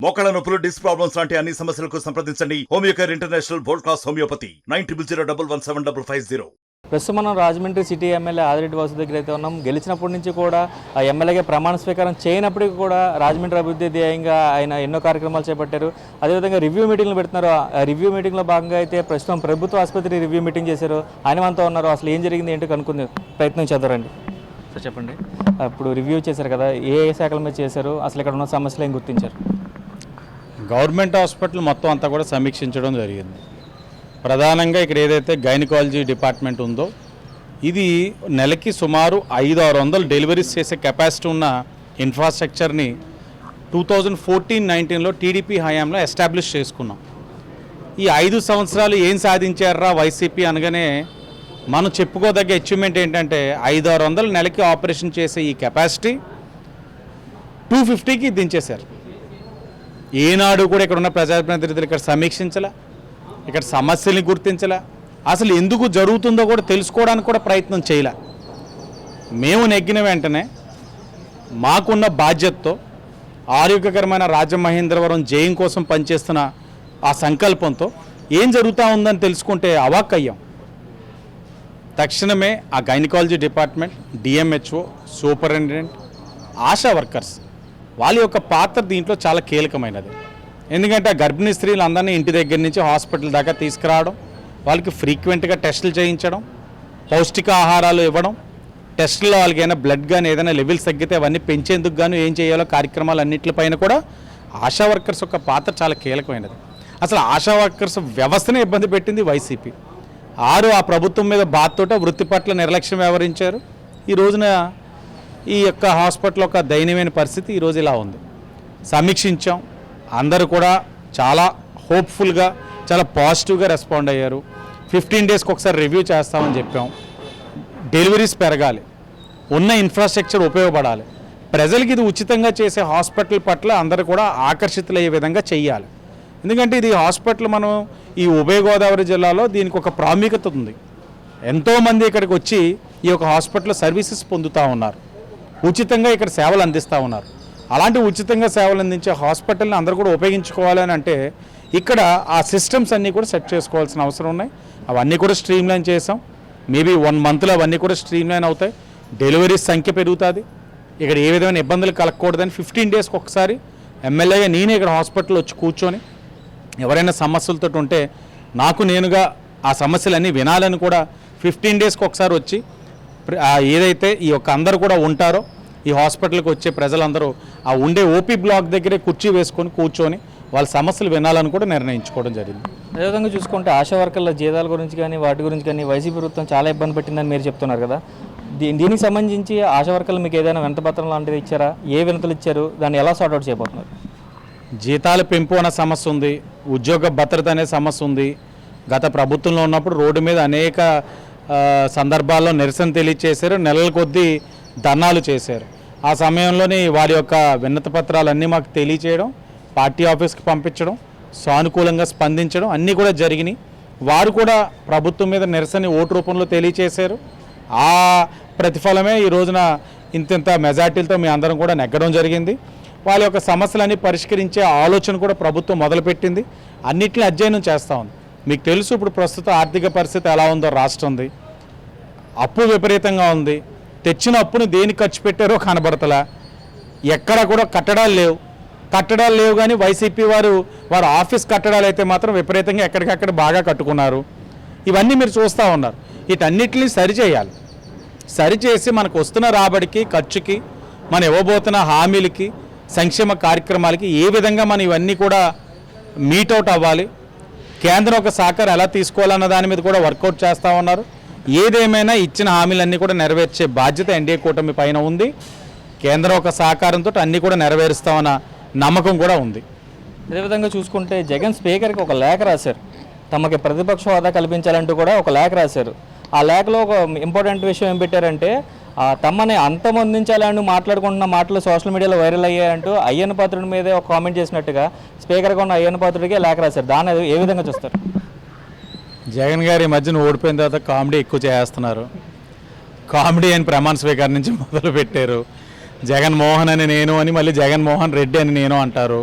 మోకాళ్ళ నొప్పులు, disc problems లాంటి అన్ని సమస్యలకు సంప్రదించండి Homeocare international world class homeopathy 9001175550. ప్రస్తుతం మనం రాజమండ్రి సిటీ ఎమ్మెల్యే ఆదిరెడ్డి వాసు దగ్గర అయితే ఉన్నాం. గెలిచినప్పటి నుంచి కూడా ఆ ఎమ్మెల్యేగా ప్రమాణ స్వీకారం చేయనప్పటికీ కూడా రాజమండ్రి అభివృద్ధి ధ్యేయంగా ఆయన ఎన్నో కార్యక్రమాలు చేపట్టారు. అదేవిధంగా రివ్యూ మీటింగ్లు పెడుతున్నారు. ఆ రివ్యూ మీటింగ్లో భాగంగా అయితే ప్రస్తుతం ప్రభుత్వ ఆసుపత్రి రివ్యూ మీటింగ్ చేశారు. ఆయన మనతో ఉన్నారు. అసలు ఏం జరిగింది ఏంటో కనుక్కునే ప్రయత్నం చేద్దారండి. సార్ చెప్పండి, ఇప్పుడు రివ్యూ చేశారు కదా, ఏ శాఖల మీద చేశారు, అసలు ఇక్కడ ఉన్న సమస్యలు ఏం గుర్తించారు? గవర్నమెంట్ హాస్పిటల్ మొత్తం అంతా కూడా సమీక్షించడం జరిగింది. ప్రధానంగా ఇక్కడ ఏదైతే గైనకాలజీ డిపార్ట్మెంట్ ఉందో ఇది నెలకి సుమారు 500-600 డెలివరీస్ చేసే కెపాసిటీ ఉన్న ఇన్ఫ్రాస్ట్రక్చర్ని 2014-19లో టీడీపీ హయాంలో ఎస్టాబ్లిష్ చేసుకున్నాం. ఈ 5 సంవత్సరాలు ఏం సాధించారా వైసీపీ అనగానే మనం చెప్పుకోదగ్గ అచీవ్మెంట్ ఏంటంటే 500-600 నెలకి ఆపరేషన్ చేసే ఈ కెపాసిటీ 250కి దించేశారు. ఏనాడు కూడా ఇక్కడ ఉన్న ప్రజాప్రతినిధులు ఇక్కడ సమీక్షించలే, ఇక్కడ సమస్యల్ని గుర్తించలే, అసలు ఎందుకు జరుగుతుందో కూడా తెలుసుకోవడానికి కూడా ప్రయత్నం చేయలే. మేము నెగ్గిన వెంటనే మాకున్న బాధ్యతతో ఆరోగ్యకరమైన రాజమహేంద్రవరం జయం కోసం పనిచేస్తున్న ఆ సంకల్పంతో ఏం జరుగుతూ ఉందని తెలుసుకుంటే అవాక్కయ్యాం. తక్షణమే ఆ gynaecology department, DMHO, superintendent, ASHA workers వాళ్ళ యొక్క పాత్ర దీంట్లో చాలా కీలకమైనది. ఎందుకంటే ఆ గర్భిణీ స్త్రీలు అందరినీ ఇంటి దగ్గర నుంచి హాస్పిటల్ దాకా తీసుకురావడం, వాళ్ళకి ఫ్రీక్వెంట్గా టెస్టులు చేయించడం, పౌష్టికాహారాలు ఇవ్వడం, టెస్టుల్లో వాళ్ళకి ఏదైనా బ్లడ్ కానీ ఏదైనా లెవెల్స్ తగ్గితే అవన్నీ పెంచేందుకు గాను ఏం చేయాలో కార్యక్రమాలు అన్నింటిపైన కూడా ఆశా వర్కర్స్ యొక్క పాత్ర చాలా కీలకమైనది. అసలు ఆశా వర్కర్స్ వ్యవస్థనే ఇబ్బంది పెట్టింది వైసీపీ. ఆ ప్రభుత్వం మీద బాధతోట వృత్తి పట్ల నిర్లక్ష్యం వ్యవహరించారు. ఈ రోజున ఈ యొక్క హాస్పిటల్ యొక్క దయనీయమైన పరిస్థితి ఈరోజు ఇలా ఉంది. సమీక్షించాం, అందరూ కూడా చాలా హోప్ఫుల్గా చాలా పాజిటివ్గా రెస్పాండ్ అయ్యారు. 15 డేస్కి ఒకసారి రివ్యూ చేస్తామని చెప్పాం. డెలివరీస్ పెరగాలి, ఉన్న ఇన్ఫ్రాస్ట్రక్చర్ ఉపయోగపడాలి, ప్రజలకి ఇది ఉచితంగా చేసే హాస్పిటల్ పట్ల అందరూ కూడా ఆకర్షితులయ్యే విధంగా చెయ్యాలి. ఎందుకంటే ఇది హాస్పిటల్ మనం ఈ ఉభయ గోదావరి జిల్లాలో దీనికి ఒక ప్రాముఖ్యత ఉంది. ఎంతోమంది ఇక్కడికి వచ్చి ఈ యొక్క హాస్పిటల్ సర్వీసెస్ పొందుతూ ఉన్నారు, ఉచితంగా ఇక్కడ సేవలు అందిస్తూ ఉన్నారు. అలాంటి ఉచితంగా సేవలు అందించే హాస్పిటల్ని అందరూ కూడా ఉపయోగించుకోవాలని అంటే ఇక్కడ ఆ సిస్టమ్స్ అన్నీ కూడా సెట్ చేసుకోవాల్సిన అవసరం ఉన్నాయి. అవన్నీ కూడా స్ట్రీమ్లైన్ చేసాం. మేబీ 1 మంత్లో అవన్నీ కూడా స్ట్రీమ్లైన్ అవుతాయి. డెలివరీస్ సంఖ్య పెరుగుతుంది. ఇక్కడ ఏ విధమైన ఇబ్బందులు కలగకూడదని 15 డేస్కి ఒకసారి ఎమ్మెల్యేగా నేనే ఇక్కడ హాస్పిటల్ వచ్చి కూర్చొని ఎవరైనా సమస్యలతో ఉంటే నాకు నేనుగా ఆ సమస్యలన్నీ వినాలని కూడా 15 డేస్కి ఒకసారి వచ్చి ఏదైతే ఈ యొక్క అందరూ కూడా ఉంటారో ఈ హాస్పిటల్కి వచ్చే ప్రజలందరూ ఆ ఉండే ఓపీ బ్లాక్ దగ్గరే కుర్చీ వేసుకొని కూర్చొని వాళ్ళ సమస్యలు వినాలని కూడా నిర్ణయించుకోవడం జరిగింది. అదేవిధంగా చూసుకుంటే ఆశా వర్కర్ల జీతాల గురించి కానీ వాటి గురించి కానీ వైసీపీ ప్రభుత్వం చాలా ఇబ్బంది పెట్టిందని మీరు చెప్తున్నారు కదా, దీనికి సంబంధించి ఆశా వర్కర్లు మీకు ఏదైనా వినతిపత్రం లాంటిది ఇచ్చారా? ఏ వినతులు ఇచ్చారు? దాన్ని ఎలా సార్ట్అవుట్ చేయబోతున్నారు? జీతాల పెంపు అనే సమస్య ఉంది, ఉద్యోగ భద్రత అనే సమస్య ఉంది. గత ప్రభుత్వంలో ఉన్నప్పుడు రోడ్డు మీద అనేక సందర్భాల్లో నిరసన తెలియచేశారు, నెలల కొద్దీ ధర్నాలు చేశారు. ఆ సమయంలోనే వారి యొక్క వినతి పత్రాలన్నీ మాకు తెలియచేయడం, పార్టీ ఆఫీస్కి పంపించడం, సానుకూలంగా స్పందించడం అన్నీ కూడా జరిగినాయి. వారు కూడా ప్రభుత్వం మీద నిరసన ఓటు రూపంలో తెలియచేశారు. ఆ ప్రతిఫలమే ఈ రోజున ఇంత మెజార్టీలతో మీ అందరం కూడా నెగ్గడం జరిగింది. వాళ్ళ యొక్క సమస్యలన్నీ పరిష్కరించే ఆలోచన కూడా ప్రభుత్వం మొదలుపెట్టింది. అన్నింటినీ అధ్యయనం చేస్తూ ఉంది. మీకు తెలుసు ఇప్పుడు ప్రస్తుత ఆర్థిక పరిస్థితి ఎలా ఉందో రాష్ట్రంది. అప్పు విపరీతంగా ఉంది. తెచ్చిన అప్పుని దేనికి ఖర్చు పెట్టారో కనబడతలా. ఎక్కడ కూడా కట్టడాలు లేవు కానీ వైసీపీ వారు ఆఫీస్ కట్టడాలు అయితే మాత్రం విపరీతంగా ఎక్కడికక్కడ బాగా కట్టుకున్నారు. ఇవన్నీ మీరు చూస్తూ ఉన్నారు. వీటన్నిటిని సరిచేయాలి. సరిచేసి మనకు వస్తున్న రాబడికి, ఖర్చుకి, మనం ఇవ్వబోతున్న హామీలకి, సంక్షేమ కార్యక్రమాలకి ఏ విధంగా మనం ఇవన్నీ కూడా మీటౌట్ అవ్వాలి, కేంద్రం ఒక సహకారం ఎలా తీసుకోవాలన్న దాని మీద కూడా వర్కౌట్ చేస్తూ ఉన్నారు. ఏదేమైనా ఇచ్చిన హామీలన్నీ కూడా నెరవేర్చే బాధ్యత ఎన్డీఏ కూటమి పైన ఉంది. కేంద్రం ఒక సహకారంతో అన్నీ కూడా నెరవేరుస్తామన్న నమ్మకం కూడా ఉంది. అదేవిధంగా చూసుకుంటే జగన్ స్పీకర్కి ఒక లేఖ రాశారు. తమకి ప్రతిపక్ష హోదా కల్పించాలంటూ కూడా ఒక లేఖ రాశారు. ఆ లేఖలో ఒక ఇంపార్టెంట్ విషయం ఏం పెట్టారంటే తమని అంతమొందించాలని మాట్లాడుకుంటున్న మాటలు సోషల్ మీడియాలో వైరల్ అయ్యాయంటూ అయ్యన్న పాత్రుడి మీదే ఒక కామెంట్ చేసినట్టుగా స్పీకర్గా ఉన్న అయ్యన్న పాత్రుడికే లేఖ రాశారు. దాన్ని ఏ విధంగా చూస్తారు? జగన్ గారి మధ్యన ఓడిపోయిన తర్వాత కామెడీ ఎక్కువ చేస్తున్నారు. కామెడీ అని ప్రమాణ స్వీకారం నుంచి మొదలు పెట్టారు. జగన్మోహన్ అని నేను అని మళ్ళీ జగన్మోహన్ రెడ్డి అని నేను అంటారు.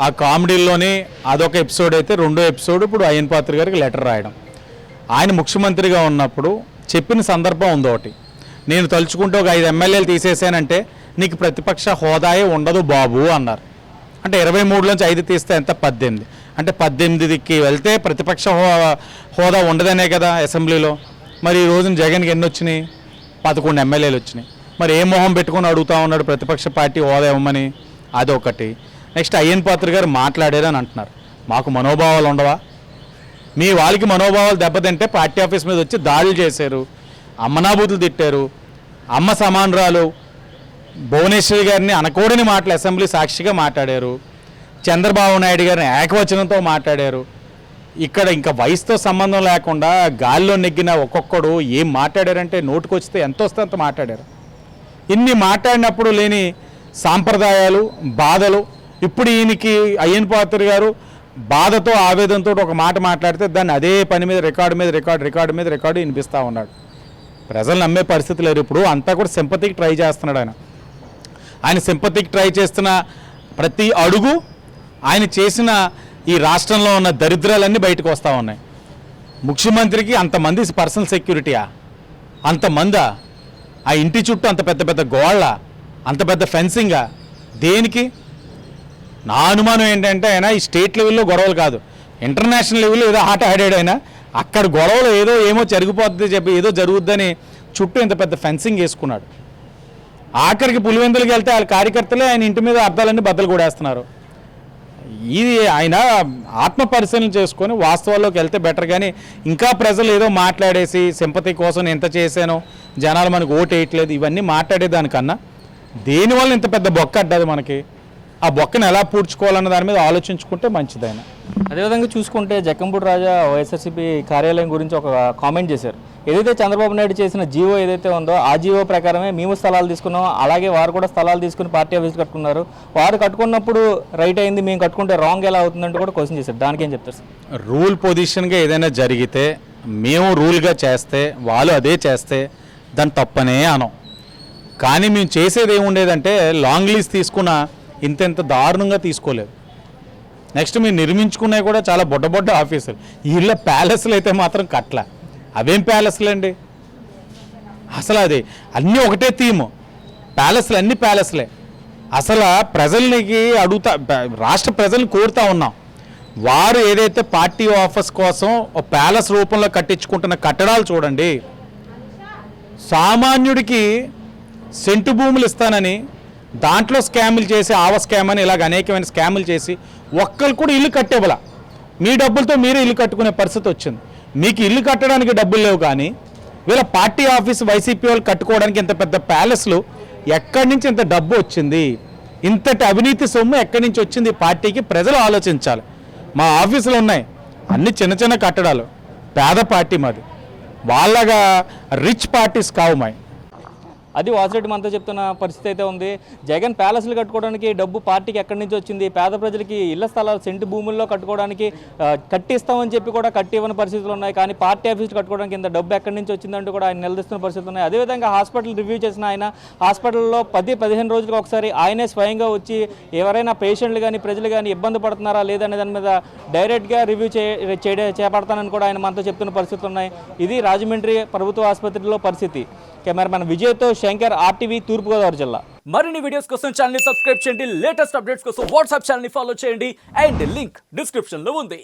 ఆ కామెడీలోనే అదొక ఎపిసోడ్ అయితే, రెండో ఎపిసోడ్ ఇప్పుడు అయ్యన్ పాత్ర గారికి లెటర్ రాయడం. ఆయన ముఖ్యమంత్రిగా ఉన్నప్పుడు చెప్పిన సందర్భం ఉంది ఒకటి, నేను తలుచుకుంటే ఒక 5 ఎమ్మెల్యేలు తీసేసానంటే నీకు ప్రతిపక్ష హోదాయే ఉండదు బాబు అన్నారు. అంటే 23లోంచి 5 తీస్తే ఎంత, 18. అంటే 18కి వెళ్తే ప్రతిపక్ష హోదా ఉండదనే కదా అసెంబ్లీలో. మరి ఈ రోజున జగన్కి ఎన్ని వచ్చినాయి? 11 ఎమ్మెల్యేలు వచ్చినాయి. మరి ఏ మొహం పెట్టుకొని అడుగుతా ఉన్నాడు ప్రతిపక్ష పార్టీ హోదా ఇవ్వమని? అదొకటి. నెక్స్ట్ అయ్యన్ పాత్ర గారు మాట్లాడారని అంటున్నారు. మాకు మనోభావాలు ఉండవా? మీ వాళ్ళకి మనోభావాలు దెబ్బతింటే పార్టీ ఆఫీస్ మీద వచ్చి దాడులు చేశారు, అమ్మనాబూతులు తిట్టారు, అమ్మ సమానరాలు భువనేశ్వరి గారిని అనకూడని మాటలు అసెంబ్లీ సాక్షిగా మాట్లాడారు, చంద్రబాబు నాయుడు గారిని ఏకవచనంతో మాట్లాడారు. ఇక్కడ ఇంకా వయసుతో సంబంధం లేకుండా గాల్లో నెగ్గిన ఒక్కొక్కడు ఏం మాట్లాడారంటే నోటుకొచ్చితే ఎంత వస్తే అంత మాట్లాడారు. ఇన్ని మాట్లాడినప్పుడు లేని సాంప్రదాయాలు, బాధలు, ఇప్పుడు ఈయనకి అయ్యన్ పాత్ర గారు బాధతో ఆవేదనతో ఒక మాట మాట్లాడితే దాన్ని అదే పని మీద రికార్డు వినిపిస్తూ ఉన్నాడు. ప్రజలు నమ్మే పరిస్థితి లేరు. ఇప్పుడు అంతా కూడా సింపతికి ట్రై చేస్తున్నాడు ఆయన సింపతికి ట్రై చేస్తున్న ప్రతి అడుగు, ఆయన చేసిన ఈ రాష్ట్రంలో ఉన్న దరిద్రాలన్నీ బయటకు వస్తూ ఉన్నాయి. ముఖ్యమంత్రికి అంతమంది పర్సనల్ సెక్యూరిటీయా? అంతమందా? ఆ ఇంటి చుట్టూ అంత పెద్ద పెద్ద గోళ్ళ, అంత పెద్ద ఫెన్సింగా దేనికి? నా అనుమానం ఏంటంటే ఆయన ఈ స్టేట్ లెవెల్లో గొడవలు కాదు, ఇంటర్నేషనల్ లెవెల్లో ఏదో ఆట ఆడాడు ఆయన. అక్కడ గొడవలు ఏమో జరిగిపోతుంది చెప్పి ఏదో జరుగుద్దని చుట్టూ ఇంత పెద్ద ఫెన్సింగ్ వేసుకున్నాడు. ఆఖరికి పులివెందులకి వెళ్తే వాళ్ళ కార్యకర్తలే ఆయన ఇంటి మీద అర్థాలన్నీ బద్దలు కూడేస్తున్నారు. ఇది ఆయన ఆత్మ పరిశీలన చేసుకొని వాస్తవాల్లోకి వెళ్తే బెటర్. కానీ ఇంకా ప్రజలు ఏదో మాట్లాడేసి సింపతి కోసం ఎంత చేశానో, జనాలు మనకు ఓటు వేయట్లేదు, ఇవన్నీ మాట్లాడేదానికన్నా దేనివల్ల ఇంత పెద్ద బొక్క అడ్డది మనకి, ఆ బొక్కను ఎలా పూడ్చుకోవాలన్న దాని మీద ఆలోచించుకుంటే మంచిదైనా. అదేవిధంగా చూసుకుంటే జక్కంపూడి రాజా వైఎస్ఆర్సీపీ కార్యాలయం గురించి ఒక కామెంట్ చేశారు. ఏదైతే చంద్రబాబు నాయుడు చేసిన జీవో ఏదైతే ఉందో ఆ జీవో ప్రకారమే మేము స్థలాలు తీసుకున్నాం, అలాగే వారు కూడా స్థలాలు తీసుకుని పార్టీ ఆఫీస్ కట్టుకున్నారు. వారు కట్టుకున్నప్పుడు రైట్ అయింది, మేము కట్టుకుంటే రాంగ్ ఎలా అవుతుందంటే కూడా క్వశ్చన్ చేశారు. దానికి ఏం చెప్తారు సార్? రూల్ పొజిషన్గా ఏదైనా జరిగితే మేము రూల్గా చేస్తే, వాళ్ళు అదే చేస్తే దాన్ని తప్పనే అనం. కానీ మేము చేసేది ఏముండేదంటే లాంగ్ లీజ్ తీసుకున్న ఇంత దారుణంగా తీసుకోలేదు. నెక్స్ట్ మీరు నిర్మించుకున్నవి కూడా చాలా బొడ్డ ఆఫీసులు. వీళ్ళ ప్యాలెస్లు అయితే మాత్రం కట్ల. అవేం ప్యాలెస్లు అండి అసలు? అది అన్నీ ఒకటే థీము, ప్యాలెస్లు అన్ని ప్యాలెస్లే. అసలు ప్రజలకి రాష్ట్ర ప్రజల్ని కోరుతా ఉన్నాం, వారు ఏదైతే పార్టీ ఆఫీస్ కోసం ఒక ప్యాలెస్ రూపంలో కట్టించుకుంటున్న కట్టడాలు చూడండి. సామాన్యుడికి సెంటు భూములు ఇస్తానని దాంట్లో స్కాములు చేసి, ఆవ స్కామ్ అని ఇలాగ అనేకమైన స్కాములు చేసి ఒక్కరు కూడా ఇల్లు కట్టేబల, మీ డబ్బులతో మీరే ఇల్లు కట్టుకునే పరిస్థితి వచ్చింది. మీకు ఇల్లు కట్టడానికి డబ్బులు లేవు, కానీ వీళ్ళ పార్టీ ఆఫీస్ వైసీపీ వాళ్ళు కట్టుకోవడానికి ఇంత పెద్ద ప్యాలెస్లు ఎక్కడి నుంచి ఇంత డబ్బు వచ్చింది? ఇంతటి అవినీతి సొమ్ము ఎక్కడి నుంచి వచ్చింది పార్టీకి? ప్రజలు ఆలోచించాలి. మా ఆఫీసులు ఉన్నాయి అన్ని చిన్న కట్టడాలు, పేద పార్టీ మాది, వాళ్ళగా రిచ్ పార్టీస్ కావు మాయి. అది వాసిరెడ్డి మనతో చెప్తున్న పరిస్థితి అయితే ఉంది. జగన్ ప్యాలెస్లు కట్టుకోవడానికి డబ్బు పార్టీకి ఎక్కడి నుంచి వచ్చింది, పేద ప్రజలకి ఇళ్ల స్థలాలు సెంటు భూముల్లో కట్టుకోవడానికి కట్టిస్తామని చెప్పి కూడా కట్టి ఇవ్వని పరిస్థితులు ఉన్నాయి. కానీ పార్టీ ఆఫీస్ కట్టుకోవడానికి ఇంత డబ్బు ఎక్కడి నుంచి వచ్చిందంటూ కూడా ఆయన నిలదీస్తున్న పరిస్థితులు ఉన్నాయి. అదేవిధంగా హాస్పిటల్ రివ్యూ చేసిన ఆయన హాస్పిటల్లో 10-15 రోజులకు ఒకసారి ఆయనే స్వయంగా వచ్చి ఎవరైనా పేషెంట్లు కానీ ప్రజలు కానీ ఇబ్బంది పడుతున్నారా లేదనే దాని మీద డైరెక్ట్గా రివ్యూ చేపడతానని కూడా ఆయన మనతో చెప్తున్న పరిస్థితులు ఉన్నాయి. ఇది రాజమండ్రి ప్రభుత్వ ఆసుపత్రిలో పరిస్థితి. కెమెరామెన్ విజయ్తో శంకర్, RTV, తూర్పుగోదావరి జిల్లా. మరిన్ని వీడియోస్ కోసం ఛానల్ ని సబ్స్క్రైబ్ చేయండి, లేటెస్ట్ అప్డేట్స్ కోసం వాట్సాప్ ఛానల్ ని ఫాలో చేయండి అండ్ లింక్ డిస్క్రిప్షన్ లో ఉంది.